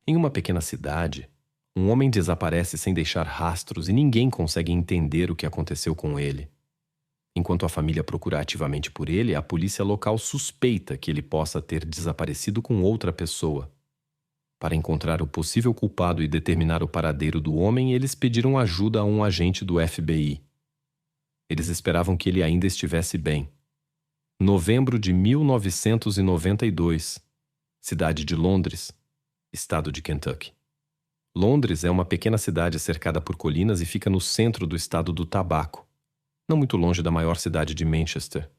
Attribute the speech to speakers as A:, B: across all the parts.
A: Em uma pequena cidade, um homem desaparece sem deixar rastros e ninguém consegue entender o que aconteceu com ele. Enquanto a família procura ativamente por ele, a polícia local suspeita que ele possa ter desaparecido com outra pessoa. Para encontrar o possível culpado e determinar o paradeiro do homem, eles pediram ajuda a um agente do FBI. Eles esperavam que ele ainda estivesse bem. Novembro de 1992, cidade de Londres, estado de Kentucky. Londres é uma pequena cidade cercada por colinas e fica no centro do estado do tabaco, não muito longe da maior cidade de Manchester.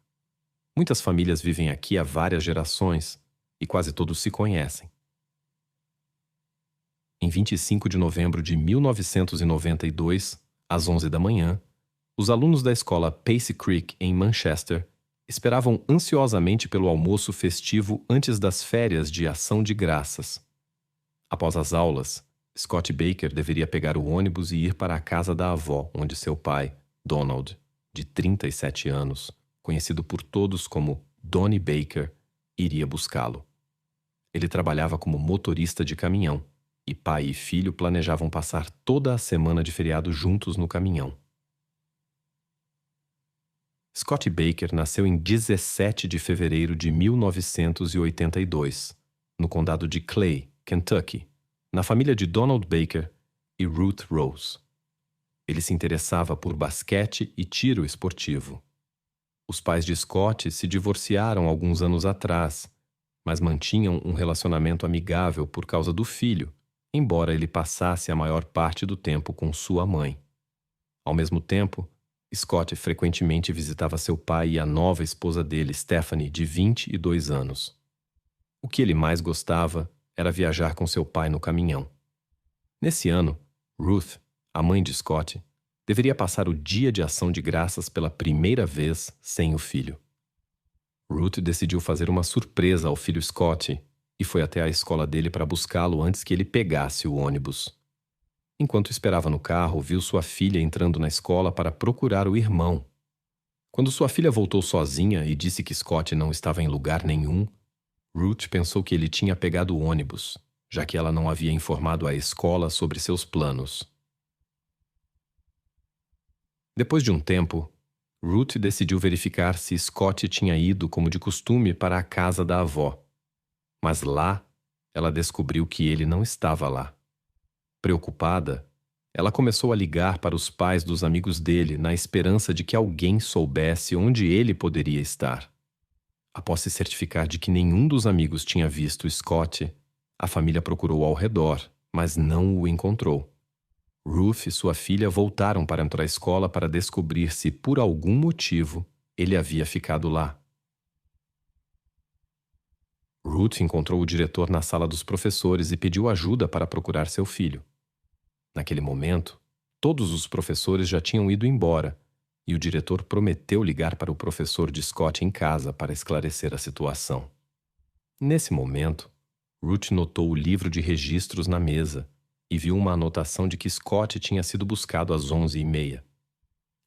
A: Muitas famílias vivem aqui há várias gerações e quase todos se conhecem. Em 25 de novembro de 1992, às 11 da manhã, os alunos da escola Pace Creek, em Manchester, esperavam ansiosamente pelo almoço festivo antes das férias de Ação de Graças. Após as aulas, Scott Baker deveria pegar o ônibus e ir para a casa da avó, onde seu pai, Donald, de 37 anos, conhecido por todos como Donnie Baker, iria buscá-lo. Ele trabalhava como motorista de caminhão, e pai e filho planejavam passar toda a semana de feriado juntos no caminhão. Scott Baker nasceu em 17 de fevereiro de 1982, no condado de Clay, Kentucky, na família de Donald Baker e Ruth Rose. Ele se interessava por basquete e tiro esportivo. Os pais de Scott se divorciaram alguns anos atrás, mas mantinham um relacionamento amigável por causa do filho, embora ele passasse a maior parte do tempo com sua mãe. Ao mesmo tempo, Scott frequentemente visitava seu pai e a nova esposa dele, Stephanie, de 22 anos. O que ele mais gostava era viajar com seu pai no caminhão. Nesse ano, Ruth, a mãe de Scott, deveria passar o dia de Ação de Graças pela primeira vez sem o filho. Ruth decidiu fazer uma surpresa ao filho Scott e foi até a escola dele para buscá-lo antes que ele pegasse o ônibus. Enquanto esperava no carro, viu sua filha entrando na escola para procurar o irmão. Quando sua filha voltou sozinha e disse que Scott não estava em lugar nenhum, Ruth pensou que ele tinha pegado o ônibus, já que ela não havia informado a escola sobre seus planos. Depois de um tempo, Ruth decidiu verificar se Scott tinha ido, como de costume, para a casa da avó. Mas lá, ela descobriu que ele não estava lá. Preocupada, ela começou a ligar para os pais dos amigos dele na esperança de que alguém soubesse onde ele poderia estar. Após se certificar de que nenhum dos amigos tinha visto Scott, a família procurou ao redor, mas não o encontrou. Ruth e sua filha voltaram para a escola para descobrir se, por algum motivo, ele havia ficado lá. Ruth encontrou o diretor na sala dos professores e pediu ajuda para procurar seu filho. Naquele momento, todos os professores já tinham ido embora e o diretor prometeu ligar para o professor de Scott em casa para esclarecer a situação. Nesse momento, Ruth notou o livro de registros na mesa e viu uma anotação de que Scott tinha sido buscado às 11h30.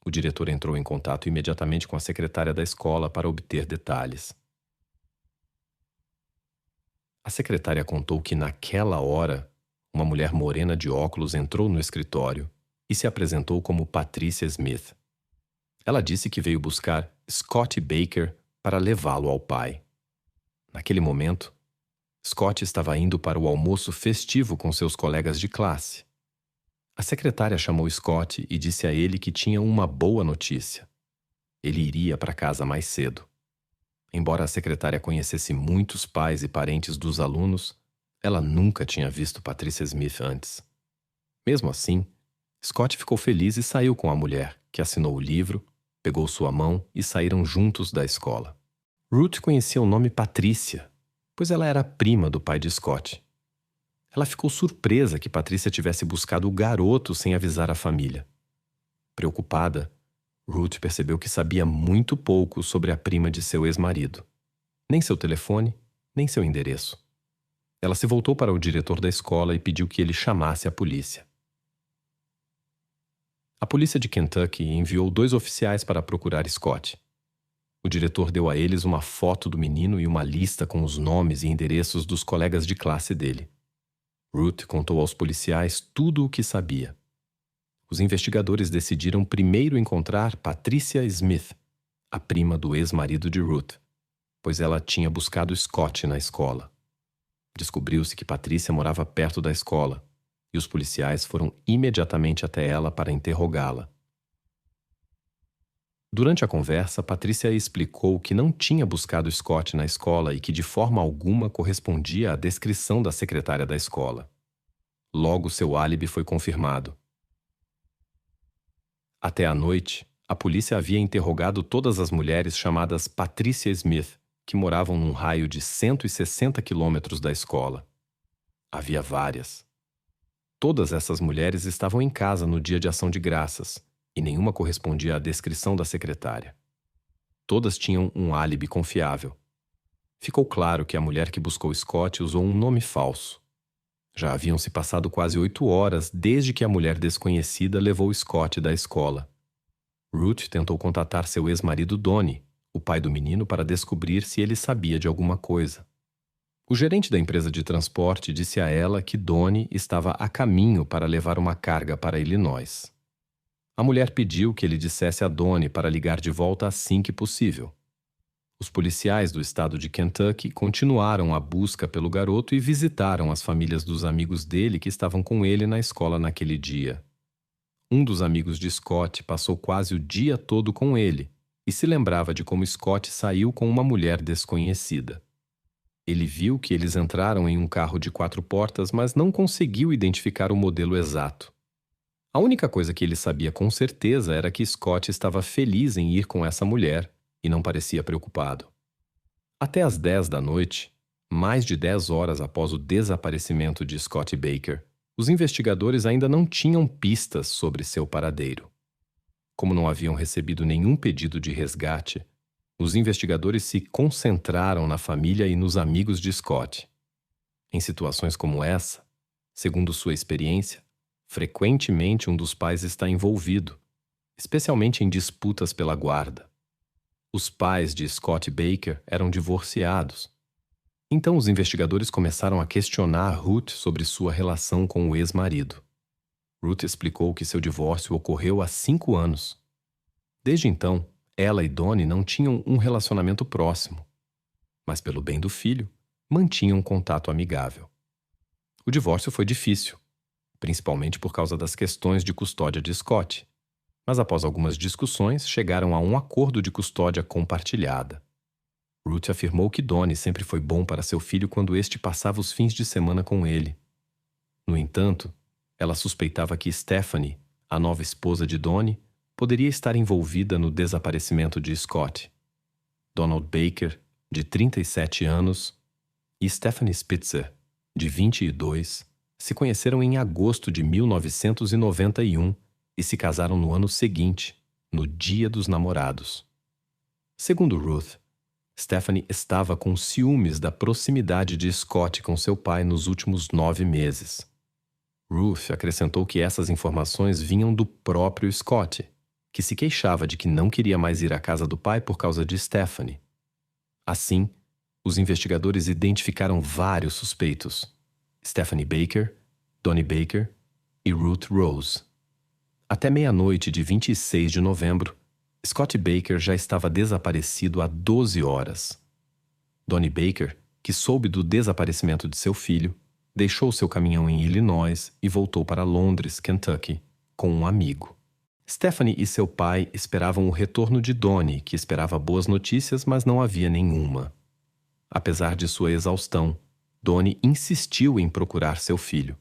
A: O diretor entrou em contato imediatamente com a secretária da escola para obter detalhes. A secretária contou que naquela hora, uma mulher morena de óculos entrou no escritório e se apresentou como Patricia Smith. Ela disse que veio buscar Scott Baker para levá-lo ao pai. Naquele momento, Scott estava indo para o almoço festivo com seus colegas de classe. A secretária chamou Scott e disse a ele que tinha uma boa notícia. Ele iria para casa mais cedo. Embora a secretária conhecesse muitos pais e parentes dos alunos, ela nunca tinha visto Patricia Smith antes. Mesmo assim, Scott ficou feliz e saiu com a mulher, que assinou o livro, pegou sua mão e saíram juntos da escola. Ruth conhecia o nome Patrícia, pois ela era prima do pai de Scott. Ela ficou surpresa que Patrícia tivesse buscado o garoto sem avisar a família. Preocupada, Ruth percebeu que sabia muito pouco sobre a prima de seu ex-marido. Nem seu telefone, nem seu endereço. Ela se voltou para o diretor da escola e pediu que ele chamasse a polícia. A polícia de Kentucky enviou 2 oficiais para procurar Scott. O diretor deu a eles uma foto do menino e uma lista com os nomes e endereços dos colegas de classe dele. Ruth contou aos policiais tudo o que sabia. Os investigadores decidiram primeiro encontrar Patricia Smith, a prima do ex-marido de Ruth, pois ela tinha buscado Scott na escola. Descobriu-se que Patricia morava perto da escola, e os policiais foram imediatamente até ela para interrogá-la. Durante a conversa, Patricia explicou que não tinha buscado Scott na escola e que de forma alguma correspondia à descrição da secretária da escola. Logo, seu álibi foi confirmado. Até à noite, a polícia havia interrogado todas as mulheres chamadas Patricia Smith, que moravam num raio de 160 quilômetros da escola. Havia várias. Todas essas mulheres estavam em casa no dia de ação de graças, e nenhuma correspondia à descrição da secretária. Todas tinham um álibi confiável. Ficou claro que a mulher que buscou Scott usou um nome falso. Já haviam se passado quase 8 horas desde que a mulher desconhecida levou Scott da escola. Ruth tentou contatar seu ex-marido Donnie, o pai do menino, para descobrir se ele sabia de alguma coisa. O gerente da empresa de transporte disse a ela que Donnie estava a caminho para levar uma carga para Illinois. A mulher pediu que ele dissesse a Donnie para ligar de volta assim que possível. Os policiais do estado de Kentucky continuaram a busca pelo garoto e visitaram as famílias dos amigos dele que estavam com ele na escola naquele dia. Um dos amigos de Scott passou quase o dia todo com ele e se lembrava de como Scott saiu com uma mulher desconhecida. Ele viu que eles entraram em um carro de 4 portas, mas não conseguiu identificar o modelo exato. A única coisa que ele sabia com certeza era que Scott estava feliz em ir com essa mulher e não parecia preocupado. Até às 10 da noite, mais de 10 horas após o desaparecimento de Scott Baker, os investigadores ainda não tinham pistas sobre seu paradeiro. Como não haviam recebido nenhum pedido de resgate, os investigadores se concentraram na família e nos amigos de Scott. Em situações como essa, segundo sua experiência, frequentemente um dos pais está envolvido, especialmente em disputas pela guarda. Os pais de Scott Baker eram divorciados. Então os investigadores começaram a questionar Ruth sobre sua relação com o ex-marido. Ruth explicou que seu divórcio ocorreu há 5 anos. Desde então, ela e Donnie não tinham um relacionamento próximo, mas pelo bem do filho, mantinham um contato amigável. O divórcio foi difícil, principalmente por causa das questões de custódia de Scott, mas após algumas discussões chegaram a um acordo de custódia compartilhada. Ruth afirmou que Donnie sempre foi bom para seu filho quando este passava os fins de semana com ele. No entanto, ela suspeitava que Stephanie, a nova esposa de Donnie, poderia estar envolvida no desaparecimento de Scott. Donald Baker, de 37 anos, e Stephanie Spitzer, de 22, se conheceram em agosto de 1991 e se casaram no ano seguinte, no Dia dos Namorados. Segundo Ruth, Stephanie estava com ciúmes da proximidade de Scott com seu pai nos últimos 9 meses. Ruth acrescentou que essas informações vinham do próprio Scott, que se queixava de que não queria mais ir à casa do pai por causa de Stephanie. Assim, os investigadores identificaram vários suspeitos: Stephanie Baker, Donnie Baker e Ruth Rose. Até meia-noite de 26 de novembro, Scott Baker já estava desaparecido há 12 horas. Donnie Baker, que soube do desaparecimento de seu filho, deixou seu caminhão em Illinois e voltou para Londres, Kentucky, com um amigo. Stephanie e seu pai esperavam o retorno de Donnie, que esperava boas notícias, mas não havia nenhuma. Apesar de sua exaustão, Donnie insistiu em procurar seu filho.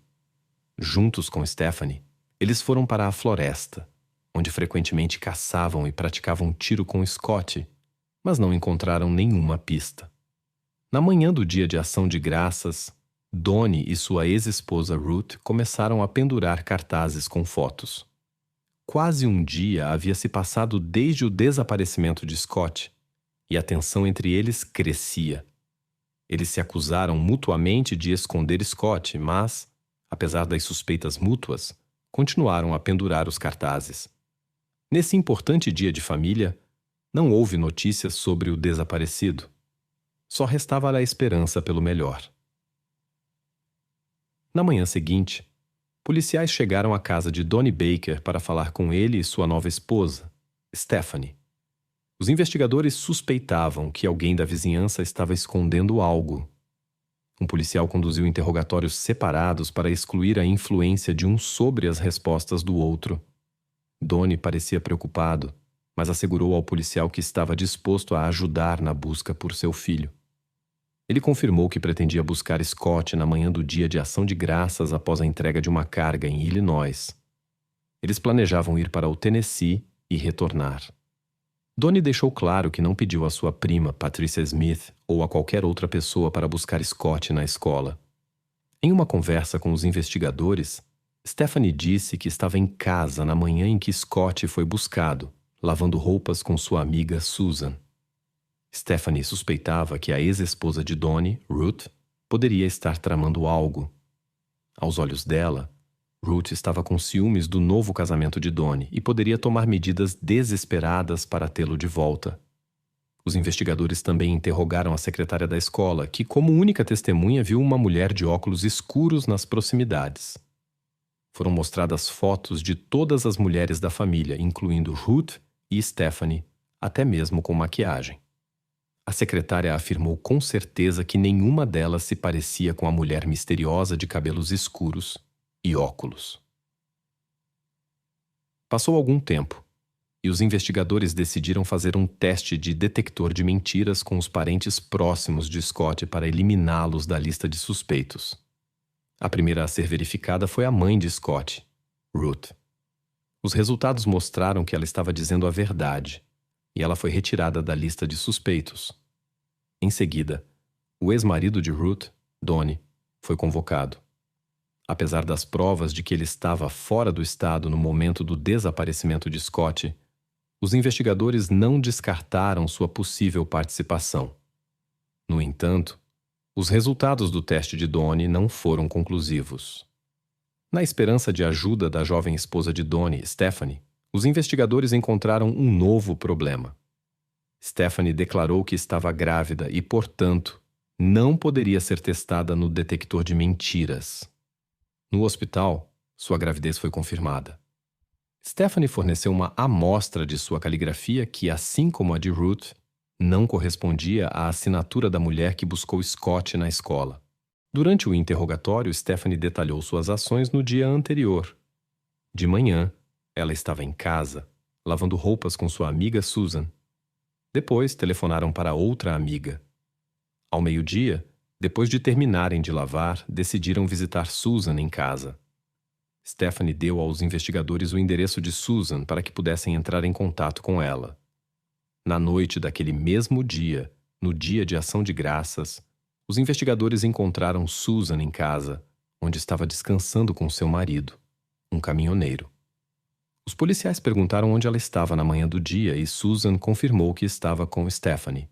A: Juntos com Stephanie, eles foram para a floresta, onde frequentemente caçavam e praticavam tiro com Scott, mas não encontraram nenhuma pista. Na manhã do dia de ação de graças, Donnie e sua ex-esposa Ruth começaram a pendurar cartazes com fotos. Quase um dia havia se passado desde o desaparecimento de Scott, e a tensão entre eles crescia. Eles se acusaram mutuamente de esconder Scott, mas, apesar das suspeitas mútuas, continuaram a pendurar os cartazes. Nesse importante dia de família, não houve notícias sobre o desaparecido. Só restava a esperança pelo melhor. Na manhã seguinte, policiais chegaram à casa de Donnie Baker para falar com ele e sua nova esposa, Stephanie. Os investigadores suspeitavam que alguém da vizinhança estava escondendo algo. Um policial conduziu interrogatórios separados para excluir a influência de um sobre as respostas do outro. Donnie parecia preocupado, mas assegurou ao policial que estava disposto a ajudar na busca por seu filho. Ele confirmou que pretendia buscar Scott na manhã do dia de ação de graças após a entrega de uma carga em Illinois. Eles planejavam ir para o Tennessee e retornar. Donnie deixou claro que não pediu a sua prima, Patricia Smith, ou a qualquer outra pessoa para buscar Scott na escola. Em uma conversa com os investigadores, Stephanie disse que estava em casa na manhã em que Scott foi buscado, lavando roupas com sua amiga Susan. Stephanie suspeitava que a ex-esposa de Donnie, Ruth, poderia estar tramando algo. Aos olhos dela, Ruth estava com ciúmes do novo casamento de Donnie e poderia tomar medidas desesperadas para tê-lo de volta. Os investigadores também interrogaram a secretária da escola, que, como única testemunha, viu uma mulher de óculos escuros nas proximidades. Foram mostradas fotos de todas as mulheres da família, incluindo Ruth e Stephanie, até mesmo com maquiagem. A secretária afirmou com certeza que nenhuma delas se parecia com a mulher misteriosa de cabelos escuros e óculos. Passou algum tempo, e os investigadores decidiram fazer um teste de detector de mentiras com os parentes próximos de Scott para eliminá-los da lista de suspeitos. A primeira a ser verificada foi a mãe de Scott, Ruth. Os resultados mostraram que ela estava dizendo a verdade, e ela foi retirada da lista de suspeitos. Em seguida, o ex-marido de Ruth, Donnie, foi convocado. Apesar das provas de que ele estava fora do estado no momento do desaparecimento de Scott, os investigadores não descartaram sua possível participação. No entanto, os resultados do teste de Donnie não foram conclusivos. Na esperança de ajuda da jovem esposa de Donnie, Stephanie, os investigadores encontraram um novo problema. Stephanie declarou que estava grávida e, portanto, não poderia ser testada no detector de mentiras. No hospital, sua gravidez foi confirmada. Stephanie forneceu uma amostra de sua caligrafia que, assim como a de Ruth, não correspondia à assinatura da mulher que buscou Scott na escola. Durante o interrogatório, Stephanie detalhou suas ações no dia anterior. De manhã, ela estava em casa, lavando roupas com sua amiga Susan. Depois, telefonaram para outra amiga. Ao meio-dia, depois de terminarem de lavar, decidiram visitar Susan em casa. Stephanie deu aos investigadores o endereço de Susan para que pudessem entrar em contato com ela. Na noite daquele mesmo dia, no dia de ação de graças, os investigadores encontraram Susan em casa, onde estava descansando com seu marido, um caminhoneiro. Os policiais perguntaram onde ela estava na manhã do dia e Susan confirmou que estava com Stephanie.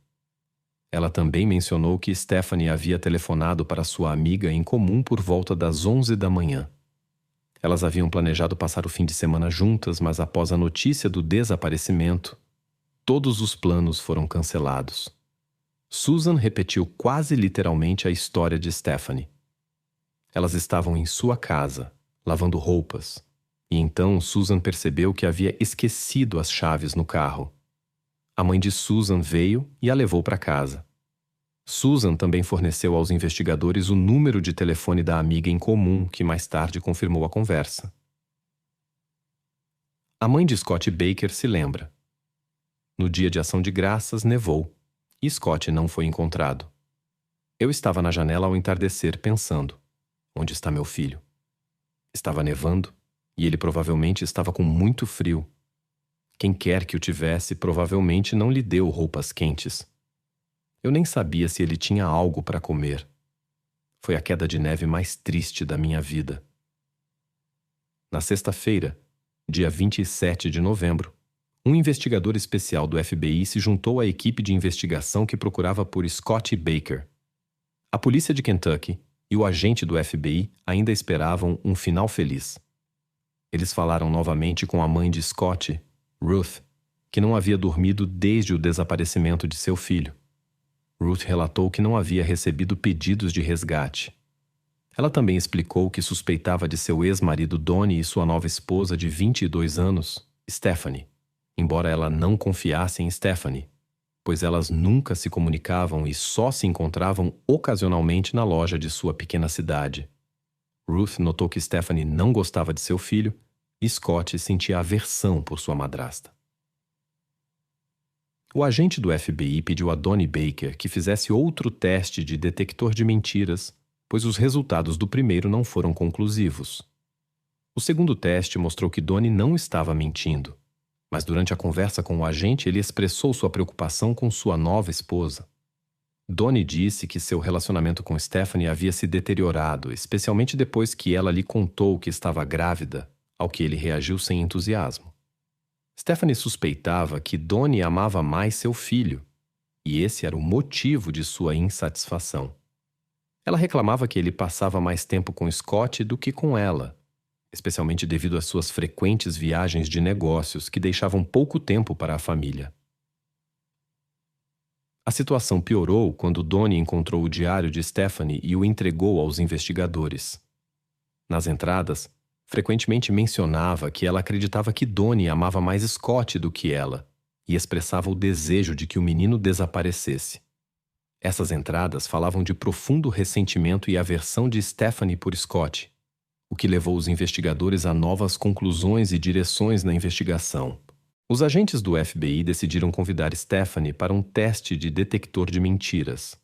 A: Ela também mencionou que Stephanie havia telefonado para sua amiga em comum por volta das 11 da manhã. Elas haviam planejado passar o fim de semana juntas, mas após a notícia do desaparecimento, todos os planos foram cancelados. Susan repetiu quase literalmente a história de Stephanie. Elas estavam em sua casa, lavando roupas, e então Susan percebeu que havia esquecido as chaves no carro. A mãe de Susan veio e a levou para casa. Susan também forneceu aos investigadores o número de telefone da amiga em comum, que mais tarde confirmou a conversa. A mãe de Scott Baker se lembra. No dia de ação de graças, nevou, e Scott não foi encontrado. Eu estava na janela ao entardecer pensando, onde está meu filho? Estava nevando, e ele provavelmente estava com muito frio. Quem quer que o tivesse provavelmente não lhe deu roupas quentes. Eu nem sabia se ele tinha algo para comer. Foi a queda de neve mais triste da minha vida. Na sexta-feira, dia 27 de novembro, um investigador especial do FBI se juntou à equipe de investigação que procurava por Scott Baker. A polícia de Kentucky e o agente do FBI ainda esperavam um final feliz. Eles falaram novamente com a mãe de Scott, Ruth, que não havia dormido desde o desaparecimento de seu filho. Ruth relatou que não havia recebido pedidos de resgate. Ela também explicou que suspeitava de seu ex-marido Donnie e sua nova esposa de 22 anos, Stephanie, embora ela não confiasse em Stephanie, pois elas nunca se comunicavam e só se encontravam ocasionalmente na loja de sua pequena cidade. Ruth notou que Stephanie não gostava de seu filho e Scott sentia aversão por sua madrasta. O agente do FBI pediu a Donnie Baker que fizesse outro teste de detector de mentiras, pois os resultados do primeiro não foram conclusivos. O segundo teste mostrou que Donnie não estava mentindo, mas durante a conversa com o agente ele expressou sua preocupação com sua nova esposa. Donnie disse que seu relacionamento com Stephanie havia se deteriorado, especialmente depois que ela lhe contou que estava grávida, ao que ele reagiu sem entusiasmo. Stephanie suspeitava que Donnie amava mais seu filho, e esse era o motivo de sua insatisfação. Ela reclamava que ele passava mais tempo com Scott do que com ela, especialmente devido às suas frequentes viagens de negócios que deixavam pouco tempo para a família. A situação piorou quando Donnie encontrou o diário de Stephanie e o entregou aos investigadores. Nas entradas, frequentemente mencionava que ela acreditava que Donnie amava mais Scott do que ela e expressava o desejo de que o menino desaparecesse. Essas entradas falavam de profundo ressentimento e aversão de Stephanie por Scott, o que levou os investigadores a novas conclusões e direções na investigação. Os agentes do FBI decidiram convidar Stephanie para um teste de detector de mentiras.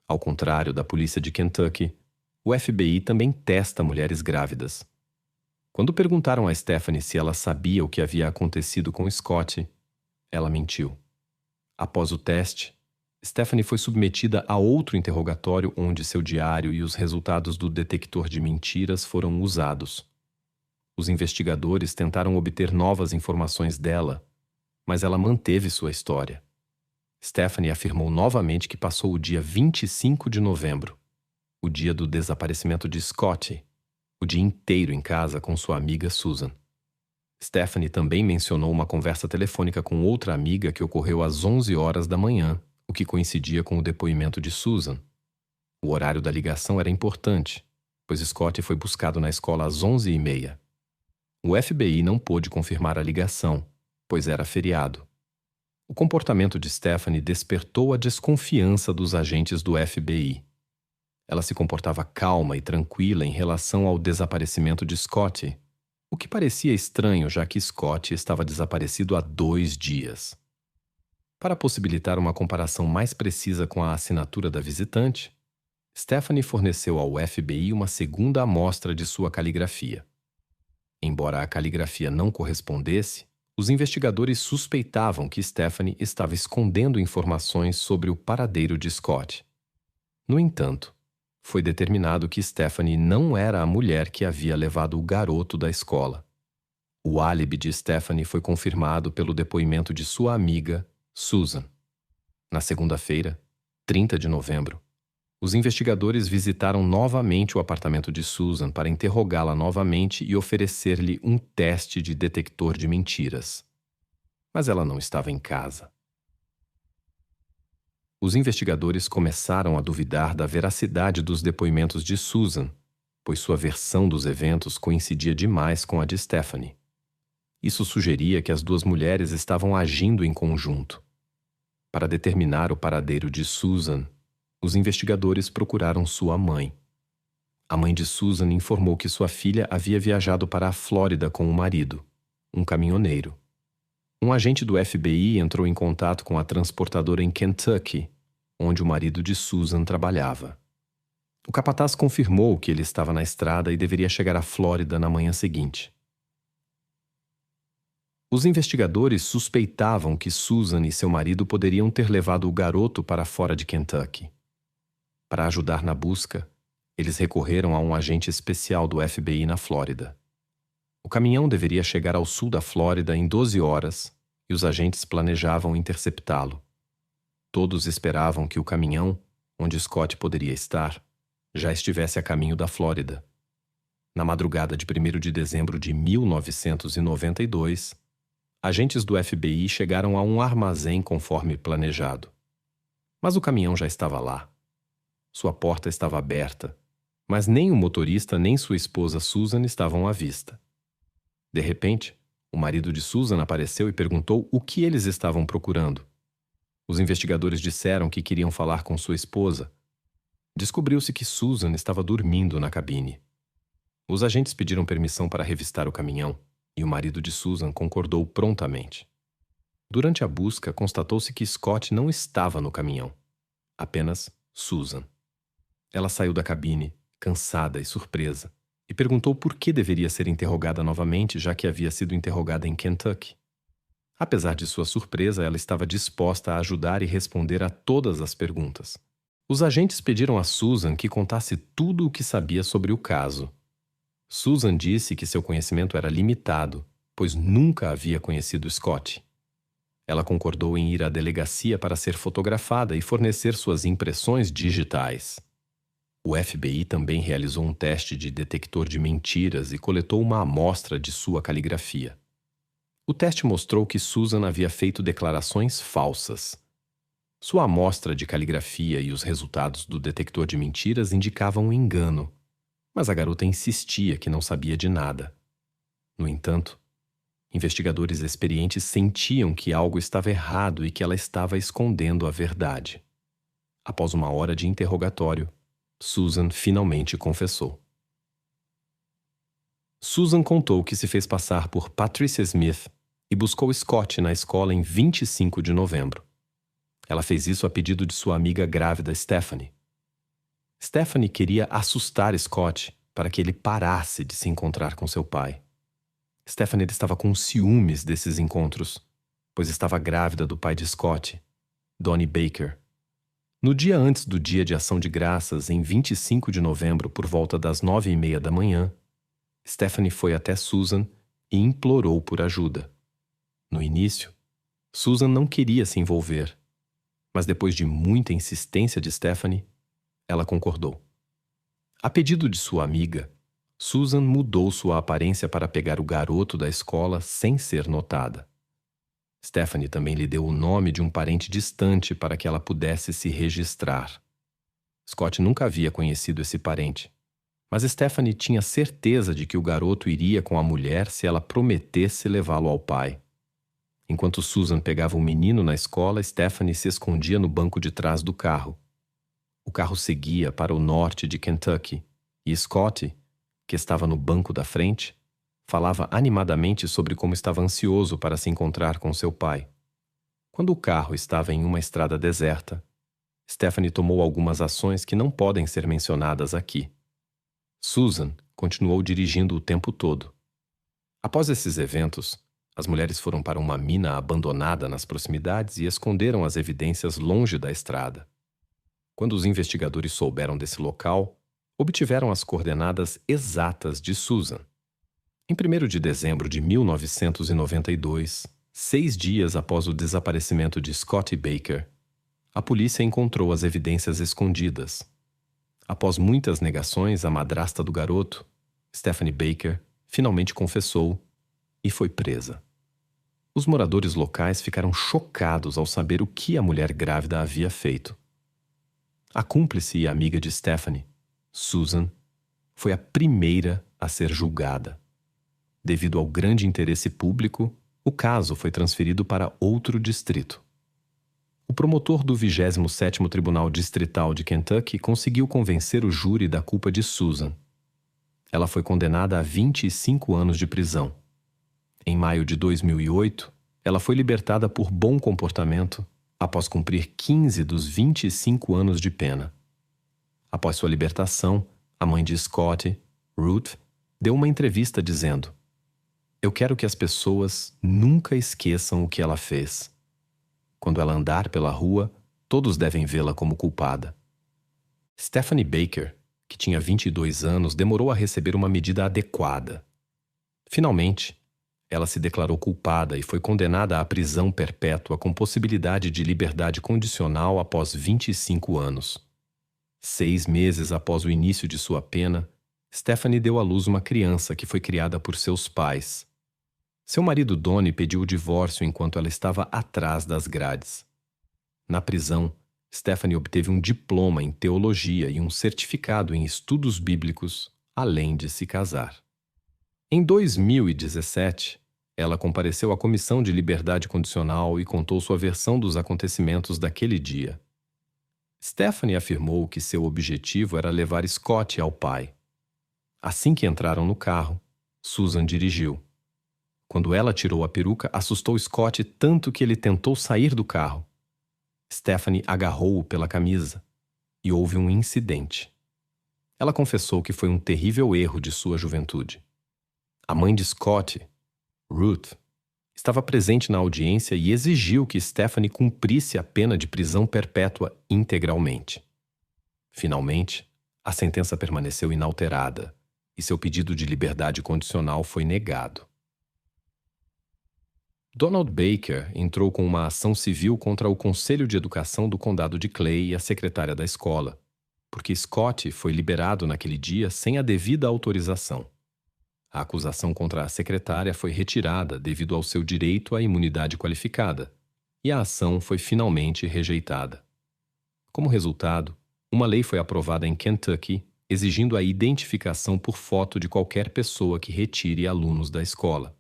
A: Ao contrário da polícia de Kentucky, o FBI também testa mulheres grávidas. Quando perguntaram a Stephanie se ela sabia o que havia acontecido com Scott, ela mentiu. Após o teste, Stephanie foi submetida a outro interrogatório onde seu diário e os resultados do detector de mentiras foram usados. Os investigadores tentaram obter novas informações dela, mas ela manteve sua história. Stephanie afirmou novamente que passou o dia 25 de novembro, o dia do desaparecimento de Scott, o dia inteiro em casa com sua amiga Susan. Stephanie também mencionou uma conversa telefônica com outra amiga que ocorreu às 11 horas da manhã, o que coincidia com o depoimento de Susan. O horário da ligação era importante, pois Scott foi buscado na escola às 11h30. O FBI não pôde confirmar a ligação, pois era feriado. O comportamento de Stephanie despertou a desconfiança dos agentes do FBI. Ela se comportava calma e tranquila em relação ao desaparecimento de Scott, o que parecia estranho já que Scott estava desaparecido há 2 dias. Para possibilitar uma comparação mais precisa com a assinatura da visitante, Stephanie forneceu ao FBI uma segunda amostra de sua caligrafia. Embora a caligrafia não correspondesse, os investigadores suspeitavam que Stephanie estava escondendo informações sobre o paradeiro de Scott. No entanto, foi determinado que Stephanie não era a mulher que havia levado o garoto da escola. O álibi de Stephanie foi confirmado pelo depoimento de sua amiga, Susan. Na segunda-feira, 30 de novembro, os investigadores visitaram novamente o apartamento de Susan para interrogá-la novamente e oferecer-lhe um teste de detector de mentiras. Mas ela não estava em casa. Os investigadores começaram a duvidar da veracidade dos depoimentos de Susan, pois sua versão dos eventos coincidia demais com a de Stephanie. Isso sugeria que as duas mulheres estavam agindo em conjunto. Para determinar o paradeiro de Susan, os investigadores procuraram sua mãe. A mãe de Susan informou que sua filha havia viajado para a Flórida com o marido, um caminhoneiro. Um agente do FBI entrou em contato com a transportadora em Kentucky, onde o marido de Susan trabalhava. O capataz confirmou que ele estava na estrada e deveria chegar à Flórida na manhã seguinte. Os investigadores suspeitavam que Susan e seu marido poderiam ter levado o garoto para fora de Kentucky. Para ajudar na busca, eles recorreram a um agente especial do FBI na Flórida. O caminhão deveria chegar ao sul da Flórida em 12 horas e os agentes planejavam interceptá-lo. Todos esperavam que o caminhão, onde Scott poderia estar, já estivesse a caminho da Flórida. Na madrugada de 1º de dezembro de 1992, agentes do FBI chegaram a um armazém conforme planejado. Mas o caminhão já estava lá. Sua porta estava aberta Mas nem o motorista nem sua esposa Susan estavam à vista. De repente, o marido de Susan apareceu e perguntou o que eles estavam procurando. Os investigadores disseram que queriam falar com sua esposa. Descobriu-se que Susan estava dormindo na cabine. Os agentes pediram permissão para revistar o caminhão e o marido de Susan concordou prontamente. Durante a busca, constatou-se que Scott não estava no caminhão, apenas Susan. Ela saiu da cabine, cansada e surpresa, e perguntou por que deveria ser interrogada novamente, já que havia sido interrogada em Kentucky. Apesar de sua surpresa, ela estava disposta a ajudar e responder a todas as perguntas. Os agentes pediram a Susan que contasse tudo o que sabia sobre o caso. Susan disse que seu conhecimento era limitado, pois nunca havia conhecido Scott. Ela concordou em ir à delegacia para ser fotografada e fornecer suas impressões digitais. O FBI também realizou um teste de detector de mentiras e coletou uma amostra de sua caligrafia. O teste mostrou que Susan havia feito declarações falsas. Sua amostra de caligrafia e os resultados do detector de mentiras indicavam um engano, mas a garota insistia que não sabia de nada. No entanto, investigadores experientes sentiam que algo estava errado e que ela estava escondendo a verdade. Após uma hora de interrogatório, Susan finalmente confessou. Susan contou que se fez passar por Patricia Smith e buscou Scott na escola em 25 de novembro. Ela fez isso a pedido de sua amiga grávida Stephanie. Stephanie queria assustar Scott para que ele parasse de se encontrar com seu pai. Stephanie estava com ciúmes desses encontros, pois estava grávida do pai de Scott, Donnie Baker. No dia antes do Dia de Ação de Graças, em 25 de novembro, por volta das 9h30 da manhã, Stephanie foi até Susan e implorou por ajuda. No início, Susan não queria se envolver, mas depois de muita insistência de Stephanie, ela concordou. A pedido de sua amiga, Susan mudou sua aparência para pegar o garoto da escola sem ser notada. Stephanie também lhe deu o nome de um parente distante para que ela pudesse se registrar. Scott nunca havia conhecido esse parente, mas Stephanie tinha certeza de que o garoto iria com a mulher se ela prometesse levá-lo ao pai. Enquanto Susan pegava o menino na escola, Stephanie se escondia no banco de trás do carro. O carro seguia para o norte de Kentucky e Scott, que estava no banco da frente, falava animadamente sobre como estava ansioso para se encontrar com seu pai. Quando o carro estava em uma estrada deserta, Stephanie tomou algumas ações que não podem ser mencionadas aqui. Susan continuou dirigindo o tempo todo. Após esses eventos, as mulheres foram para uma mina abandonada nas proximidades e esconderam as evidências longe da estrada. Quando os investigadores souberam desse local, obtiveram as coordenadas exatas de Susan. Em 1º de dezembro de 1992, 6 dias após o desaparecimento de Scott Baker, a polícia encontrou as evidências escondidas. Após muitas negações, a madrasta do garoto, Stephanie Baker, finalmente confessou e foi presa. Os moradores locais ficaram chocados ao saber o que a mulher grávida havia feito. A cúmplice e amiga de Stephanie, Susan, foi a primeira a ser julgada. Devido ao grande interesse público, o caso foi transferido para outro distrito. O promotor do 27º Tribunal Distrital de Kentucky conseguiu convencer o júri da culpa de Susan. Ela foi condenada a 25 anos de prisão. Em maio de 2008, ela foi libertada por bom comportamento após cumprir 15 dos 25 anos de pena. Após sua libertação, a mãe de Scott, Ruth, deu uma entrevista dizendo: "Eu quero que as pessoas nunca esqueçam o que ela fez. Quando ela andar pela rua, todos devem vê-la como culpada." Stephanie Baker, que tinha 22 anos, demorou a receber uma medida adequada. Finalmente, ela se declarou culpada e foi condenada à prisão perpétua com possibilidade de liberdade condicional após 25 anos. 6 meses após o início de sua pena, Stephanie deu à luz uma criança que foi criada por seus pais. Seu marido Donnie pediu o divórcio enquanto ela estava atrás das grades. Na prisão, Stephanie obteve um diploma em teologia e um certificado em estudos bíblicos, além de se casar. Em 2017, ela compareceu à Comissão de Liberdade Condicional e contou sua versão dos acontecimentos daquele dia. Stephanie afirmou que seu objetivo era levar Scott ao pai. Assim que entraram no carro, Susan dirigiu. Quando ela tirou a peruca, assustou Scott tanto que ele tentou sair do carro. Stephanie agarrou-o pela camisa e houve um incidente. Ela confessou que foi um terrível erro de sua juventude. A mãe de Scott, Ruth, estava presente na audiência e exigiu que Stephanie cumprisse a pena de prisão perpétua integralmente. Finalmente, a sentença permaneceu inalterada e seu pedido de liberdade condicional foi negado. Donald Baker entrou com uma ação civil contra o Conselho de Educação do Condado de Clay e a secretária da escola, porque Scott foi liberado naquele dia sem a devida autorização. A acusação contra a secretária foi retirada devido ao seu direito à imunidade qualificada, e a ação foi finalmente rejeitada. Como resultado, uma lei foi aprovada em Kentucky exigindo a identificação por foto de qualquer pessoa que retire alunos da escola.